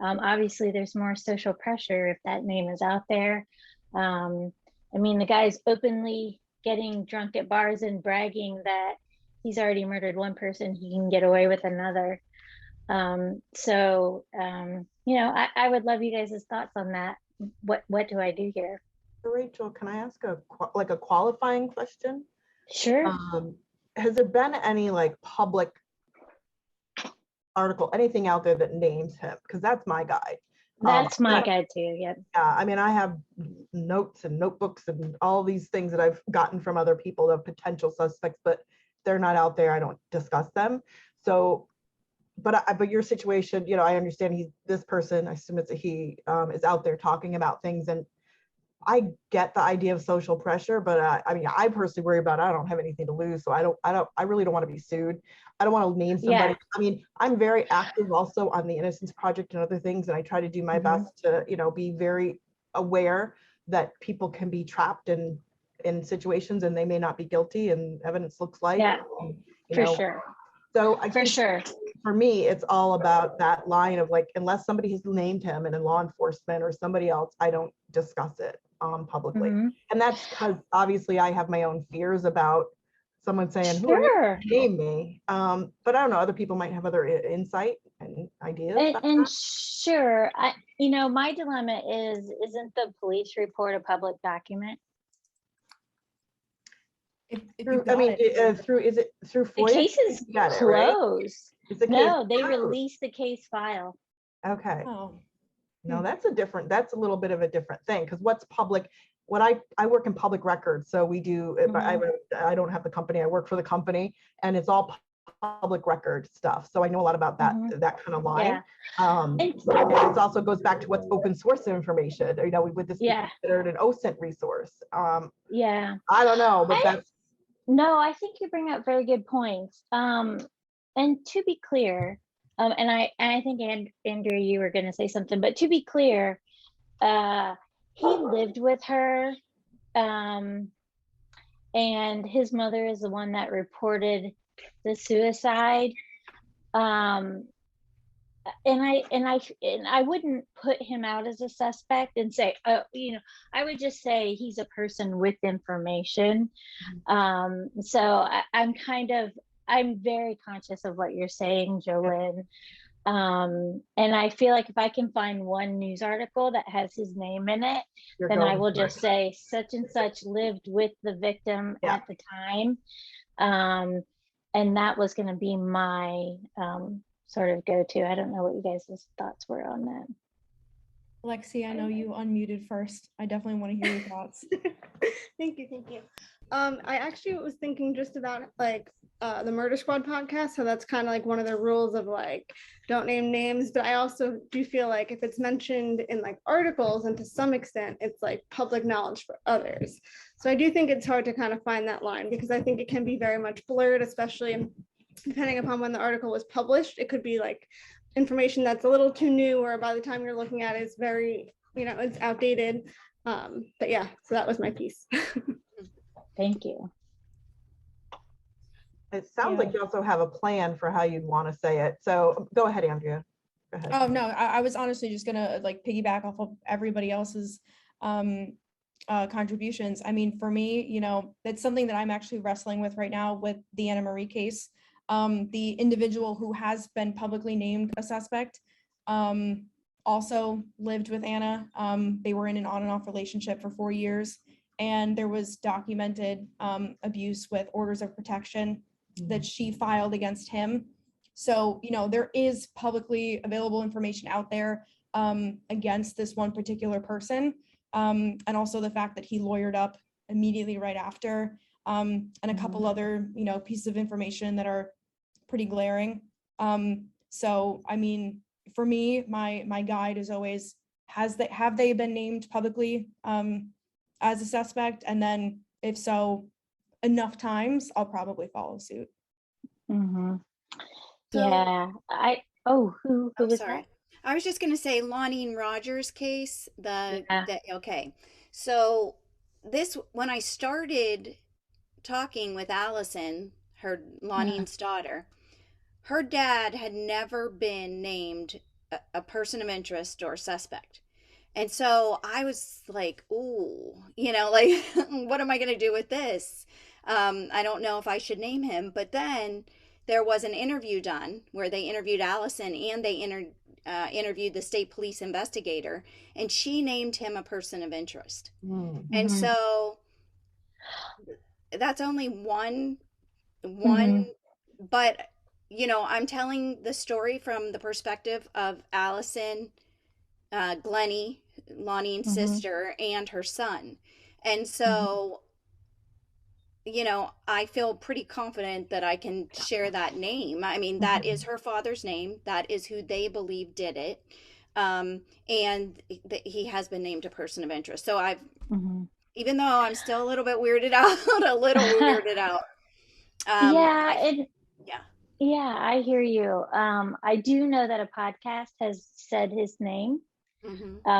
Obviously, there's more social pressure if that name is out there. I mean, the guy's openly getting drunk at bars and bragging that he's already murdered one person, he can get away with another. You know, I would love you guys' thoughts on that. What do I do here? Rachel, can I ask a qualifying question? Sure. Has there been any like public article, anything out there that names him? Because that's my guy. That's my guy too. Yeah. Yeah. I mean, I have notes and notebooks and all these things that I've gotten from other people of potential suspects, but they're not out there. I don't discuss them. So, but your situation, you know, I understand this person, I assume it's a he, is out there talking about things, and I get the idea of social pressure, but I mean, I personally worry about, I don't have anything to lose. So I really don't want to be sued. I don't want to name somebody. Yeah. I mean, I'm very active also on the Innocence Project and other things. And I try to do my best to, you know, be very aware that people can be trapped in situations and they may not be guilty and evidence looks like. Yeah, for know. Sure. So I for sure. For me, it's all about that line of like, unless somebody has named him and in law enforcement or somebody else, I don't discuss it publicly. And that's because obviously I have my own fears about someone saying, who are you? Name me. But I don't know, other people might have other insight and ideas. And sure, you know, my dilemma is, isn't the police report a public document? Is it through FOIA? The case is closed. No, they released the case file. Okay. Oh. No, that's a little bit of a different thing, because what's public, I work in public records, so we do, I don't have the company, I work for the company, and it's all public record stuff. So I know a lot about that, that kind of line. Yeah. It also goes back to what's open source information. You know, would this be considered an OSINT resource? Yeah. I don't know, but no, I think you bring up very good points. And to be clear, and I think Andrea, you were going to say something, but to be clear, he lived with her, and his mother is the one that reported the suicide. And I wouldn't put him out as a suspect and say, you know, I would just say he's a person with information. So I'm very conscious of what you're saying, Jolynn. And I feel like if I can find one news article that has his name in it, then I will just say such and such lived with the victim at the time. And that was going to be my sort of go-to. I don't know what you guys' thoughts were on that. Lexi, I know you unmuted first. I definitely want to hear your thoughts. Thank you. I actually was thinking just about like the Murder Squad podcast. So that's kind of like one of the rules of like, don't name names. But I also do feel like if it's mentioned in like articles, and to some extent, it's like public knowledge for others. So I do think it's hard to kind of find that line, because I think it can be very much blurred, especially depending upon when the article was published. It could be like information that's a little too new, or by the time you're looking at it, it's very, you know, it's outdated. But yeah, so that was my piece. Thank you. It sounds like you also have a plan for how you'd want to say it. So go ahead, Andrea. Go ahead. Oh, no, I was honestly just going to like piggyback off of everybody else's contributions. I mean, for me, you know, that's something that I'm actually wrestling with right now with the Anna Marie case. The individual who has been publicly named a suspect also lived with Anna. They were in an on and off relationship for 4 years, and there was documented abuse with orders of protection that she filed against him. So, you know, there is publicly available information out there against this one particular person. And also the fact that he lawyered up immediately right after, and a couple other, you know, pieces of information that are pretty glaring. So, I mean, for me, my guide is always, have they been named publicly as a suspect? And then if so, enough times, I'll probably follow suit. Yeah, who was sorry. that? I was just going to say Lonnie and Rogers case, okay. So when I started talking with Allison, her Lonnie's daughter, her dad had never been named a person of interest or suspect. And so I was like, ooh, like, what am I going to do with this? I don't know if I should name him. But then there was an interview done where they interviewed Allison and they interviewed the state police investigator, and she named him a person of interest. Mm-hmm. And so that's only one, but I'm telling the story from the perspective of Allison, Glennie, Lonnie's sister, and her son. And so, I feel pretty confident that I can share that name. I mean, that is her father's name. That is who they believe did it. And he has been named a person of interest. So I've, even though I'm still a little bit weirded out, Yeah, I hear you. I do know that a podcast has said his name.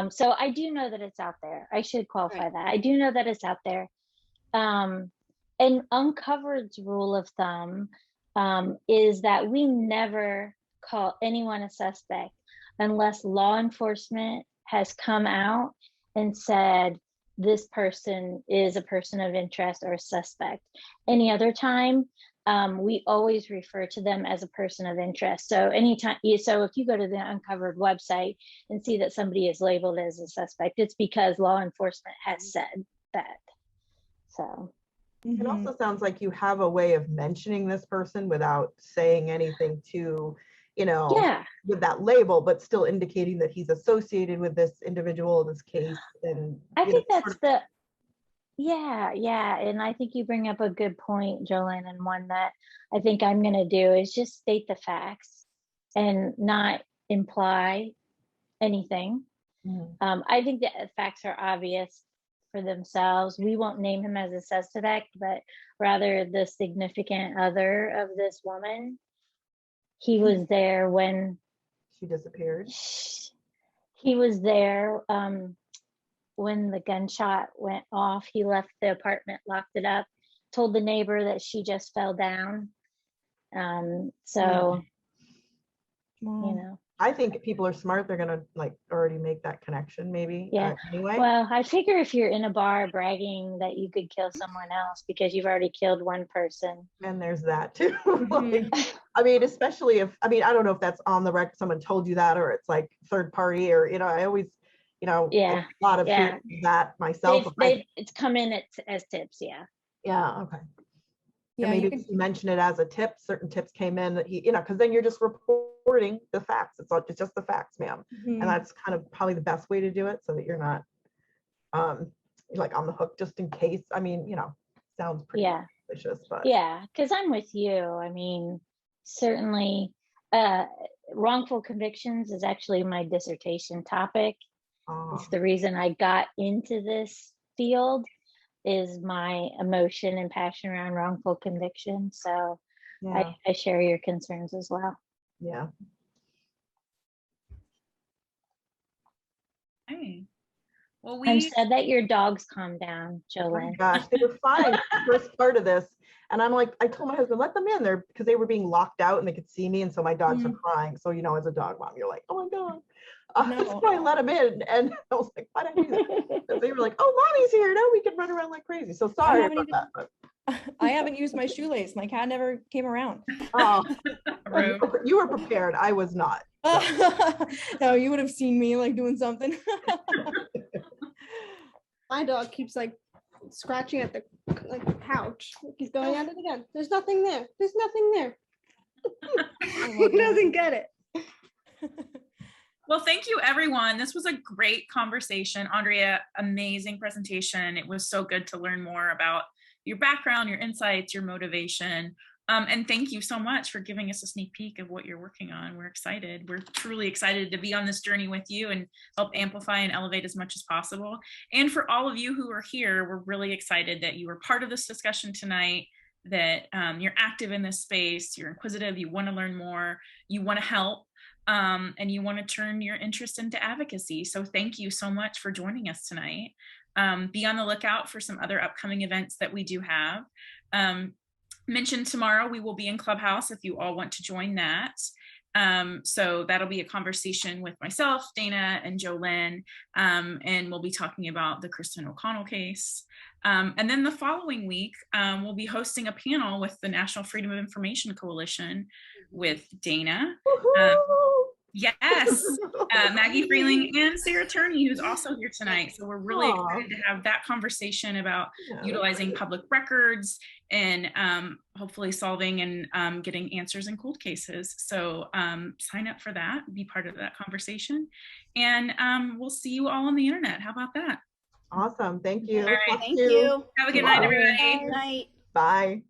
So I do know that it's out there. I should qualify that. I do know that it's out there. And Uncovered's rule of thumb is that we never call anyone a suspect unless law enforcement has come out and said this person is a person of interest or a suspect. Any other time, we always refer to them as a person of interest. So so if you go to the Uncovered website and see that somebody is labeled as a suspect, it's because law enforcement has said that. So it also sounds like you have a way of mentioning this person without saying anything to, with that label, but still indicating that he's associated with this individual, this case. And I think that's and I think you bring up a good point, Jolene, and one that I think I'm going to do is just state the facts and not imply anything. I think the facts are obvious for themselves. We won't name him as a suspect, but rather the significant other of this woman. He was there when she disappeared. He was there when the gunshot went off. He left the apartment, locked it up, told the neighbor that she just fell down. I think people are smart. They're gonna already make that connection, maybe. Anyway. Well, I figure if you're in a bar bragging that you could kill someone else because you've already killed one person. And there's that too. Especially if I don't know if that's on the record. Someone told you that, or it's like third party, or I always, a lot of that myself. It's come in as tips. Yeah. Okay. Yeah, maybe if you mention it as a tip, certain tips came in that he, because then you're just reporting the facts. It's just the facts, ma'am. And that's kind of probably the best way to do it so that you're not on the hook just in case. Sounds pretty suspicious, but because I'm with you. Certainly wrongful convictions is actually my dissertation topic. It's the reason I got into this field is my emotion and passion around wrongful conviction. So I share your concerns as well. Yeah. Hey. Well, I'm sad that your dogs calmed down, Jolene. Oh my gosh, they were fine the first part of this. And I'm like, I told my husband, let them in there because they were being locked out and they could see me. And so my dogs are crying. So, as a dog mom, you're like, oh my God. So I let them in. And I was like, why did I do that? And they were like, oh, Lonnie's here. Now we can run around like crazy. So sorry about that. I haven't used my shoelace. My cat never came around. Oh, you were prepared. I was not. No, you would have seen me doing something. My dog keeps scratching at the couch. He's going at it again. There's nothing there. There's nothing there. He doesn't get it. Well, thank you, everyone. This was a great conversation. Andrea, amazing presentation. It was so good to learn more about your background, your insights, your motivation. And thank you so much for giving us a sneak peek of what you're working on. We're excited. We're truly excited to be on this journey with you and help amplify and elevate as much as possible. And for all of you who are here, we're really excited that you were part of this discussion tonight, that you're active in this space, you're inquisitive, you want to learn more, you want to help, and you want to turn your interest into advocacy. So thank you so much for joining us tonight. be on the lookout for some other upcoming events that we do have. Mentioned tomorrow, we will be in Clubhouse if you all want to join that. So that'll be a conversation with myself, Dana, and Jolynn, and we'll be talking about the Kristen O'Connell case. And then the following week, we'll be hosting a panel with the National Freedom of Information Coalition with Dana. Yes, Maggie Freeling and Sarah Turney, who's also here tonight. So we're really excited to have that conversation about utilizing public records and hopefully solving and getting answers in cold cases. So sign up for that, be part of that conversation. And we'll see you all on the internet. How about that? Awesome. Thank you. All right. Thank you. Have a good night, everybody. Good night. Bye.